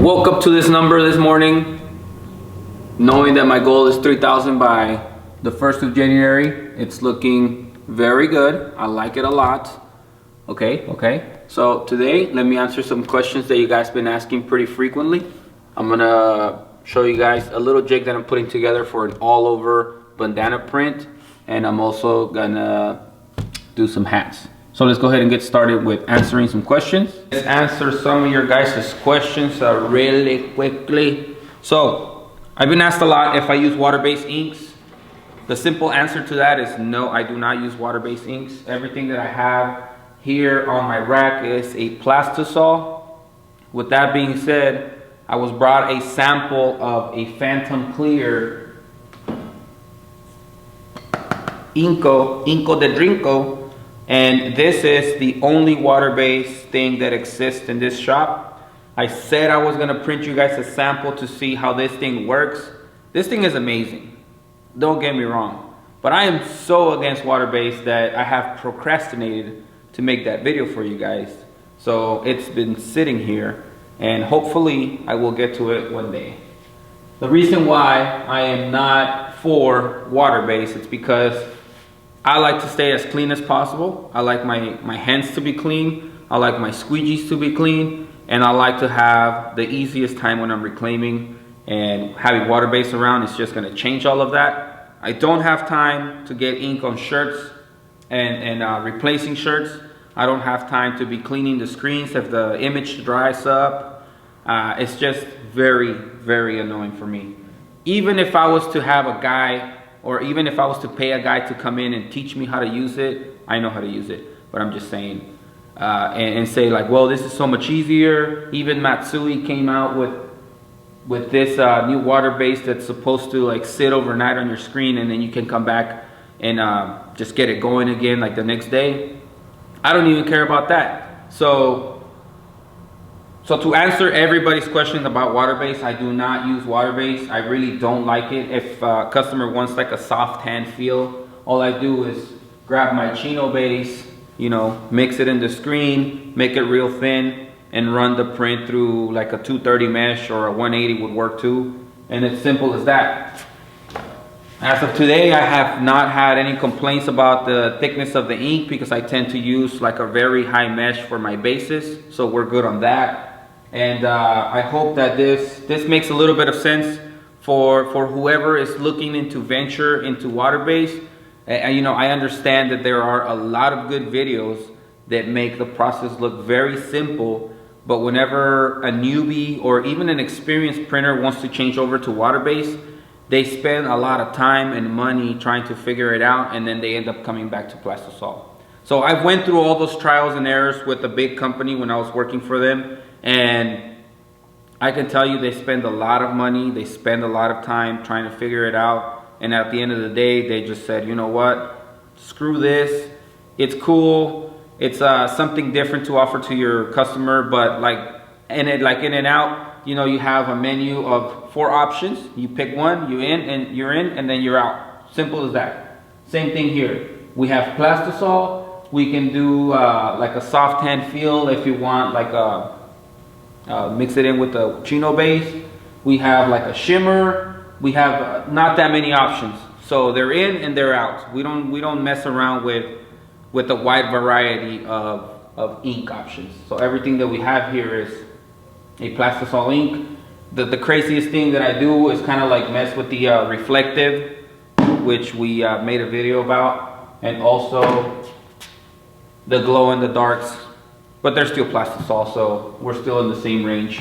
woke up to this number this morning knowing that my goal is 3,000 by the 1st of January. It's looking very good. I like it a lot. Okay. So today, let me answer some questions that you guys been asking pretty frequently. I'm gonna show you guys a little jig that I'm putting together for an all over bandana print. And I'm also gonna do some hats. So let's go ahead and get started with answering some questions. Let's answer some of your guys' questions really quickly. So I've been asked a lot if I use water-based inks. The simple answer to that is no, I do not use water-based inks. Everything that I have here on my rack is a plastisol. With that being said, I was brought a sample of a Phantom Clear Inco de Drinko, and this is the only water-based thing that exists in this shop. I said I was gonna print you guys a sample to see how this thing works. This thing is amazing, don't get me wrong, but I am so against water-based that I have procrastinated to make that video for you guys. So it's been sitting here, and hopefully I will get to it one day. The reason why I am not for water-based is because I like to stay as clean as possible. I like my hands to be clean. I like my squeegees to be clean. And I like to have the easiest time when I'm reclaiming, and having water-based around is just gonna change all of that. I don't have time to get ink on shirts and replacing shirts. I don't have time to be cleaning the screens if the image dries up. It's just very, very annoying for me. Even if I was to have a guy, or even if I was to pay a guy to come in and teach me how to use it, I know how to use it, but I'm just saying, and say like, well, this is so much easier. Even Matsui came out with this new water-based that's supposed to like sit overnight on your screen, and then you can come back and just get it going again like the next day. I don't even care about that. So to answer everybody's question about water-based, I do not use water-based. I really don't like it. If a customer wants like a soft hand feel, all I do is grab my chino base, you know, mix it in the screen, make it real thin, and run the print through like a 230 mesh, or a 180 would work too. And it's simple as that. As of today, I have not had any complaints about the thickness of the ink, because I tend to use like a very high mesh for my bases. So we're good on that. And I hope that this makes a little bit of sense for whoever is looking into venture into water-based. You know, I understand that there are a lot of good videos that make the process look very simple, but whenever a newbie or even an experienced printer wants to change over to water-based, they spend a lot of time and money trying to figure it out, and then they end up coming back to plastisol. So I went through all those trials and errors with a big company when I was working for them, and I can tell you they spend a lot of money, they spend a lot of time trying to figure it out, and at the end of the day, they just said, you know what, screw this, it's cool, it's something different to offer to your customer, but like in and out, you know, you have a menu of 4 options, you pick one, you're in, and then you're out. Simple as that. Same thing here. We have plastisol. We can do like a soft hand feel if you want, like mix it in with the chino base. We have like a shimmer. We have not that many options. So they're in and they're out. We don't mess around with a wide variety of ink options. So everything that we have here is a plastisol ink. The craziest thing that I do is kind of like mess with the reflective, which we made a video about, and also the glow in the darks, but they're still plastisol, so we're still in the same range.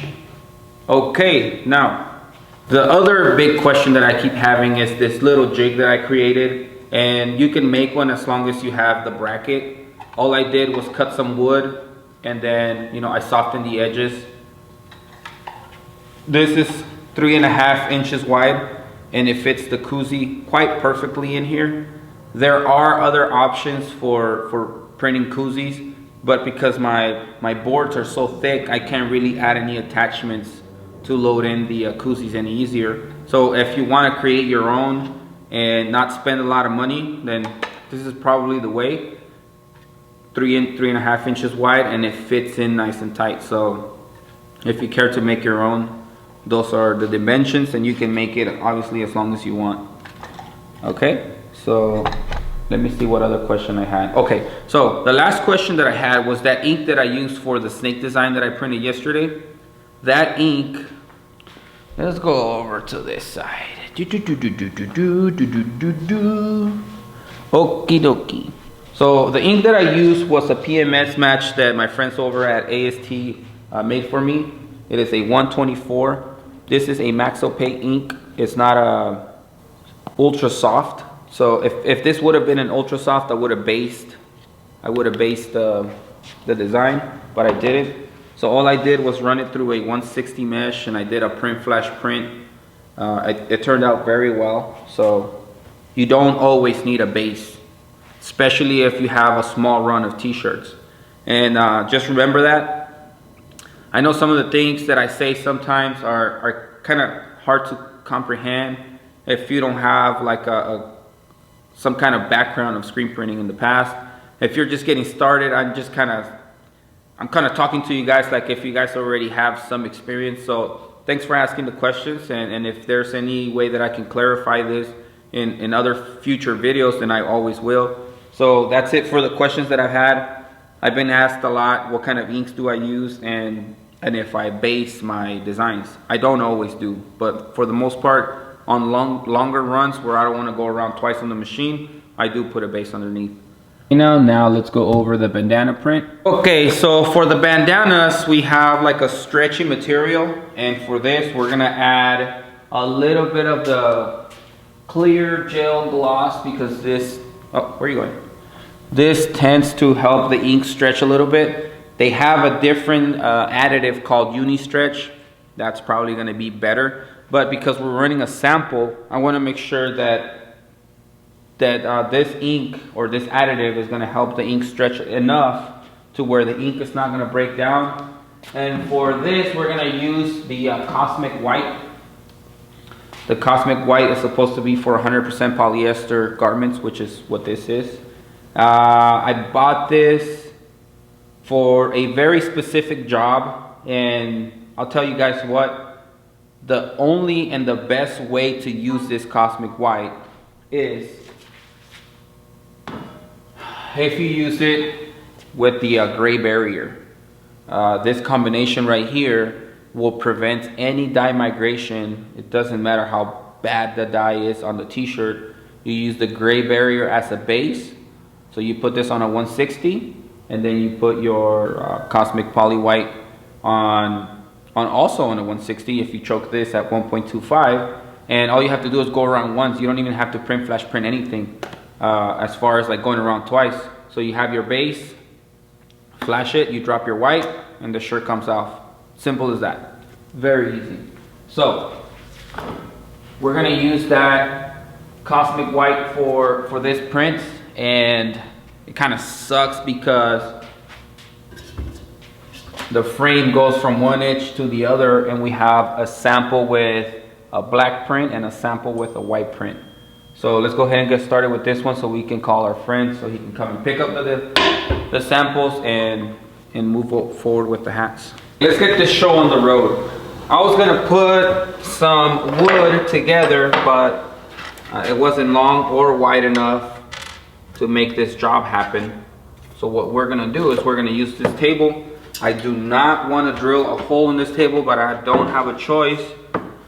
Okay, now the other big question that I keep having is this little jig that I created, and you can make one as long as you have the bracket. All I did was cut some wood, and then, you know, I softened the edges. This is 3.5 inches wide, and it fits the koozie quite perfectly in here. There are other options for printing koozies, but because my boards are so thick, I can't really add any attachments to load in the koozies any easier. So if you want to create your own and not spend a lot of money, then this is probably the way. 3.5 inches wide, and it fits in nice and tight. So If you care to make your own, those are the dimensions, and you can make it obviously as long as you want. Okay, so let me see what other question I had. Okay, so the last question that I had was that ink that I used for the snake design that I printed yesterday. That ink, let's go over to this side. Okie dokie. So the ink that I used was a PMS match that my friends over at AST made for me. It is a 124. This is a Max Opaque ink. It's not a ultra soft. So if this would have been an ultra soft, I would have based the design, but I didn't. So all I did was run it through a 160 mesh, and I did a print flash print. It turned out very well. So you don't always need a base, especially if you have a small run of t-shirts. And just remember that. I know some of the things that I say sometimes are kind of hard to comprehend if you don't have like some kind of background of screen printing in the past. If you're just getting started, I'm kind of talking to you guys like if you guys already have some experience. So thanks for asking the questions, and if there's any way that I can clarify this in other future videos, then I always will. So that's it for the questions that I've had. I've been asked a lot, what kind of inks do I use, and if I base my designs. I don't always do, but for the most part, on longer runs where I don't want to go around twice on the machine, I do put a base underneath. Now let's go over the bandana print. Okay, so for the bandanas, we have like a stretchy material, and for this, we're gonna add a little bit of the clear gel gloss, because this, oh, where are you going? This tends to help the ink stretch a little bit. They have a different additive called Uni-Stretch. That's probably gonna be better. But because we're running a sample, I wanna make sure that this ink or this additive is gonna help the ink stretch enough to where the ink is not gonna break down. And for this, we're gonna use the Cosmic White. The Cosmic White is supposed to be for 100% polyester garments, which is what this is. I bought this for a very specific job, and I'll tell you guys what, the only and the best way to use this Cosmic White is if you use it with the gray barrier. This combination right here will prevent any dye migration. It doesn't matter how bad the dye is on the t-shirt. You use the gray barrier as a base. So you put this on a 160, and then you put your Cosmic Poly White on also on a 160 if you choke this at 1.25, and all you have to do is go around once. You don't even have to print flash print anything as far as like going around twice. So you have your base, flash it, you drop your white, and the shirt comes off. Simple as that. Very easy. So we're gonna use that Cosmic White for this print, and it kind of sucks because the frame goes from one edge to the other, and we have a sample with a black print and a sample with a white print. So let's go ahead and get started with this one so we can call our friend so he can come and pick up the samples and move forward with the hats. Let's get this show on the road. I was gonna put some wood together, but it wasn't long or wide enough to make this job happen. So what we're gonna do is we're gonna use this table. I do not want to drill a hole in this table, but I don't have a choice.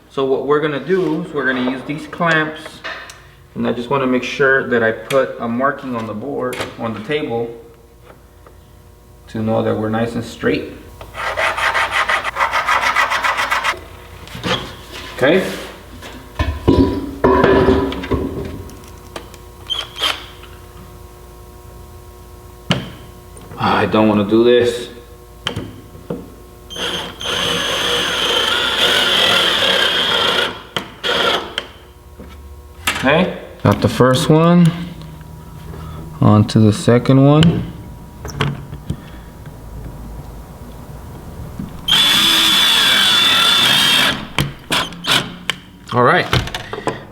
So what we're gonna do is we're gonna use these clamps, and I just want to make sure that I put a marking on the board, on the table, to know that we're nice and straight. Okay. I don't want to do this. Okay, got the first one, on to the second one. All right,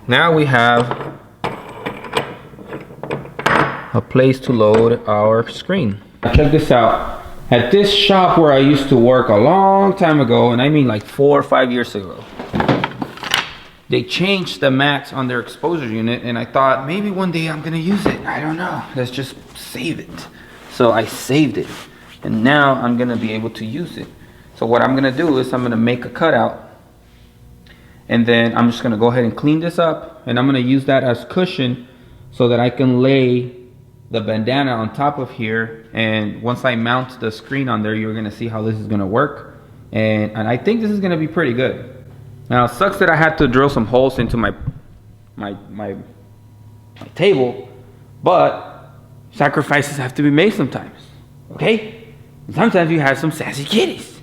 now we have a place to load our screen. Check this out. At this shop where I used to work a long time ago, and I mean like 4 or 5 years ago, they changed the mats on their exposure unit, and I thought maybe one day I'm gonna use it. I don't know, let's just save it. So I saved it, and now I'm gonna be able to use it. So what I'm gonna do is I'm gonna make a cutout, and then I'm just gonna go ahead and clean this up, and I'm gonna use that as cushion so that I can lay the bandana on top of here. And once I mount the screen on there, you're gonna see how this is gonna work, and I think this is gonna be pretty good. Now it sucks that I had to drill some holes into my table, but sacrifices have to be made sometimes, okay? Sometimes you have some sassy kitties,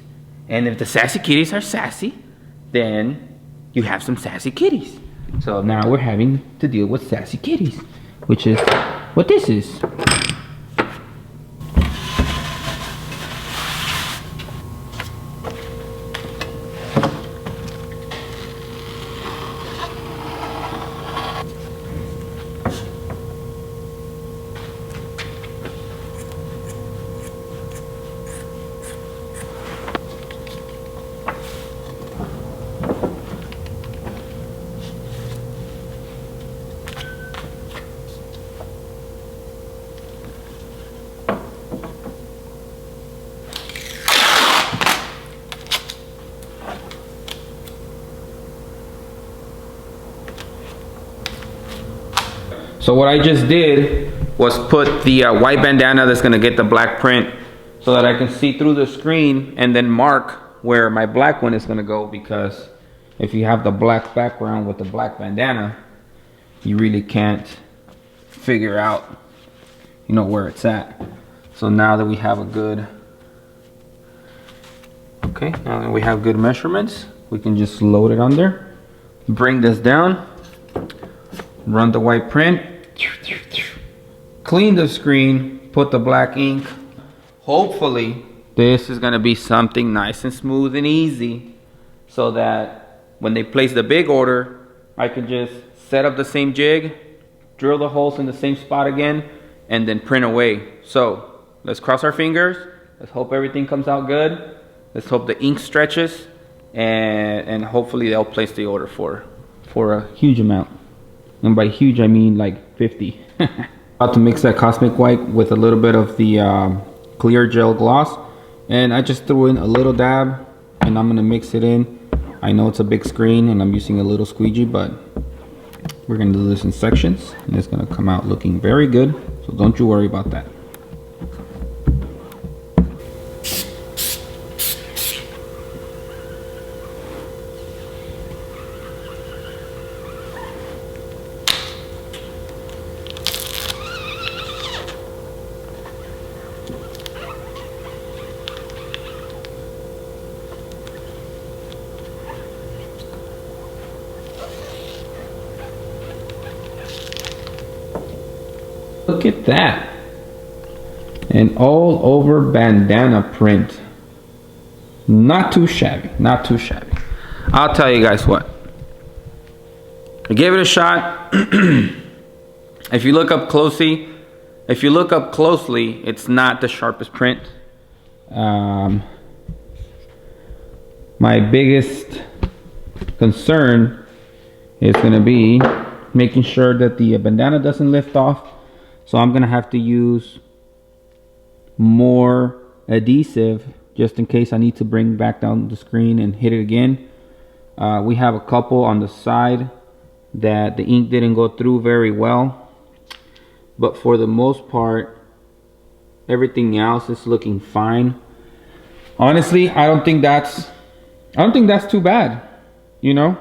and if the sassy kitties are sassy, then you have some sassy kitties. So now we're having to deal with sassy kitties, which is what this is. So what I just did was put the white bandana that's gonna get the black print so that I can see through the screen and then mark where my black one is gonna go, because if you have the black background with the black bandana, you really can't figure out, you know, where it's at. So now that we have a good, okay, now that we have good measurements, we can just load it on there, bring this down, run the white print, clean the screen, put the black ink. Hopefully this is gonna be something nice and smooth and easy, so that when they place the big order, I can just set up the same jig, drill the holes in the same spot again, and then print away. So let's cross our fingers. Let's hope everything comes out good. Let's hope the ink stretches, and hopefully they'll place the order for a huge amount. And by huge, I mean like 50. About to mix that Cosmic White with a little bit of the clear gel gloss. And I just threw in a little dab, and I'm gonna mix it in. I know it's a big screen and I'm using a little squeegee, but we're gonna do this in sections, and it's gonna come out looking very good. So don't you worry about that. Look at that. An all over bandana print. Not too shabby, not too shabby. I'll tell you guys what. I gave it a shot. If you look up closely, it's not the sharpest print. My biggest concern is gonna be making sure that the bandana doesn't lift off. So I'm gonna have to use more adhesive just in case I need to bring back down the screen and hit it again. We have a couple on the side that the ink didn't go through very well, but for the most part everything else is looking fine. Honestly, I don't think that's too bad, you know.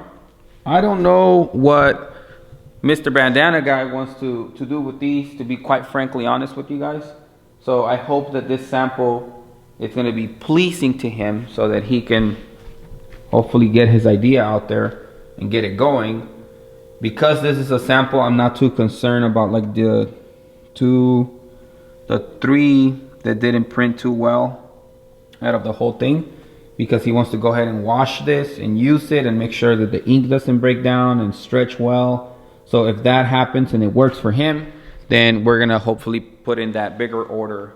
I don't know what Mr. Bandana Guy wants to do with these, to be quite frankly honest with you guys. So I hope that this sample is going to be pleasing to him, so that he can hopefully get his idea out there and get it going. Because this is a sample, I'm not too concerned about like the 3 that didn't print too well out of the whole thing, because he wants to go ahead and wash this and use it and make sure that the ink doesn't break down and stretch well. So if that happens and it works for him, then we're gonna hopefully put in that bigger order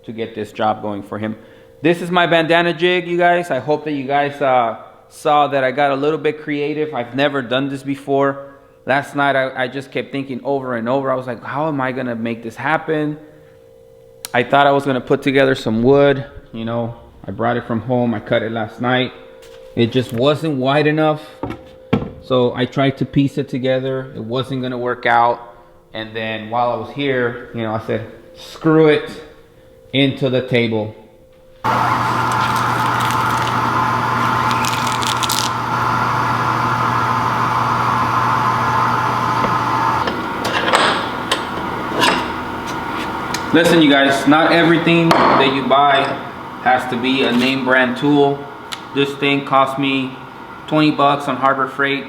to get this job going for him. This is my bandana jig, you guys. I hope that you guys saw that I got a little bit creative. I've never done this before. Last night I just kept thinking over and over. I was like, how am I gonna make this happen? I thought I was gonna put together some wood. You know, I brought it from home. I cut it last night. It just wasn't wide enough. So I tried to piece it together. It wasn't gonna work out. And then while I was here, you know, I said, screw it, into the table. Listen, you guys, not everything that you buy has to be a name brand tool. This thing cost me 20 bucks on Harbor Freight.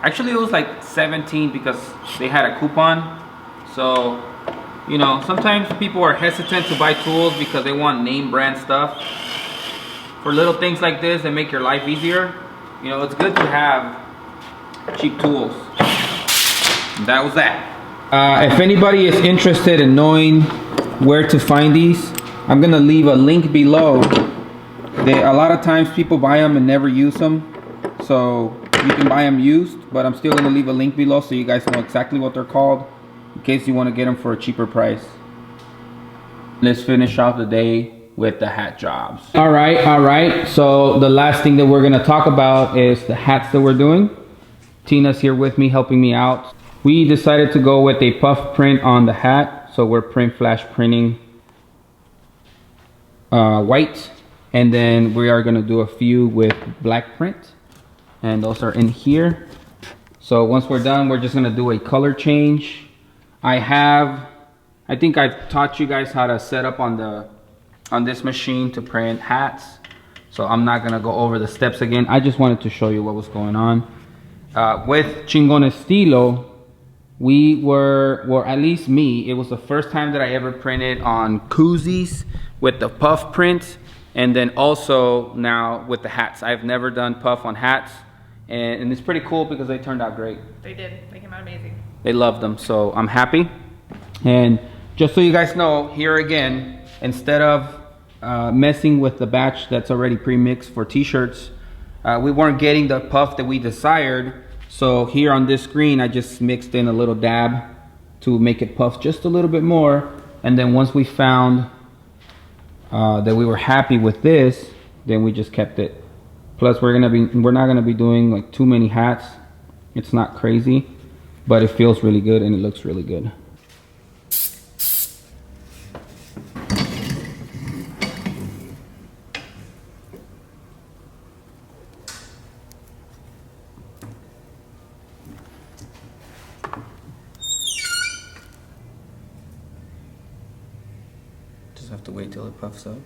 Actually, it was like 17 because they had a coupon. So, you know, sometimes people are hesitant to buy tools because they want name brand stuff. For little things like this that make your life easier, you know, it's good to have cheap tools. And that was that. If anybody is interested in knowing where to find these, I'm gonna leave a link below. A lot of times people buy them and never use them, so you can buy them used, but I'm still gonna leave a link below so you guys know exactly what they're called in case you want to get them for a cheaper price. Let's finish off the day with the hat jobs. All right, so the last thing that we're gonna talk about is the hats that we're doing. Tina's here with me, helping me out. We decided to go with a puff print on the hat. So we're print flash printing white, and then we are gonna do a few with black print, and those are in here. So once we're done, we're just gonna do a color change. I think I've taught you guys how to set up on this machine to print hats. So I'm not gonna go over the steps again. I just wanted to show you what was going on. With Chingon Estilo, we were, or at least me, it was the first time that I ever printed on koozies with the puff print, and then also now with the hats. I've never done puff on hats, and it's pretty cool because they turned out great. They did. They came out amazing. They loved them, so I'm happy. And just so you guys know, here again, instead of messing with the batch that's already pre-mixed for t-shirts, we weren't getting the puff that we desired. So here on this screen, I just mixed in a little dab to make it puff just a little bit more. And then once we found that we were happy with this, then we just kept it. Plus we're not gonna be doing like too many hats. It's not crazy, but it feels really good and it looks really good. Have to wait till it puffs up.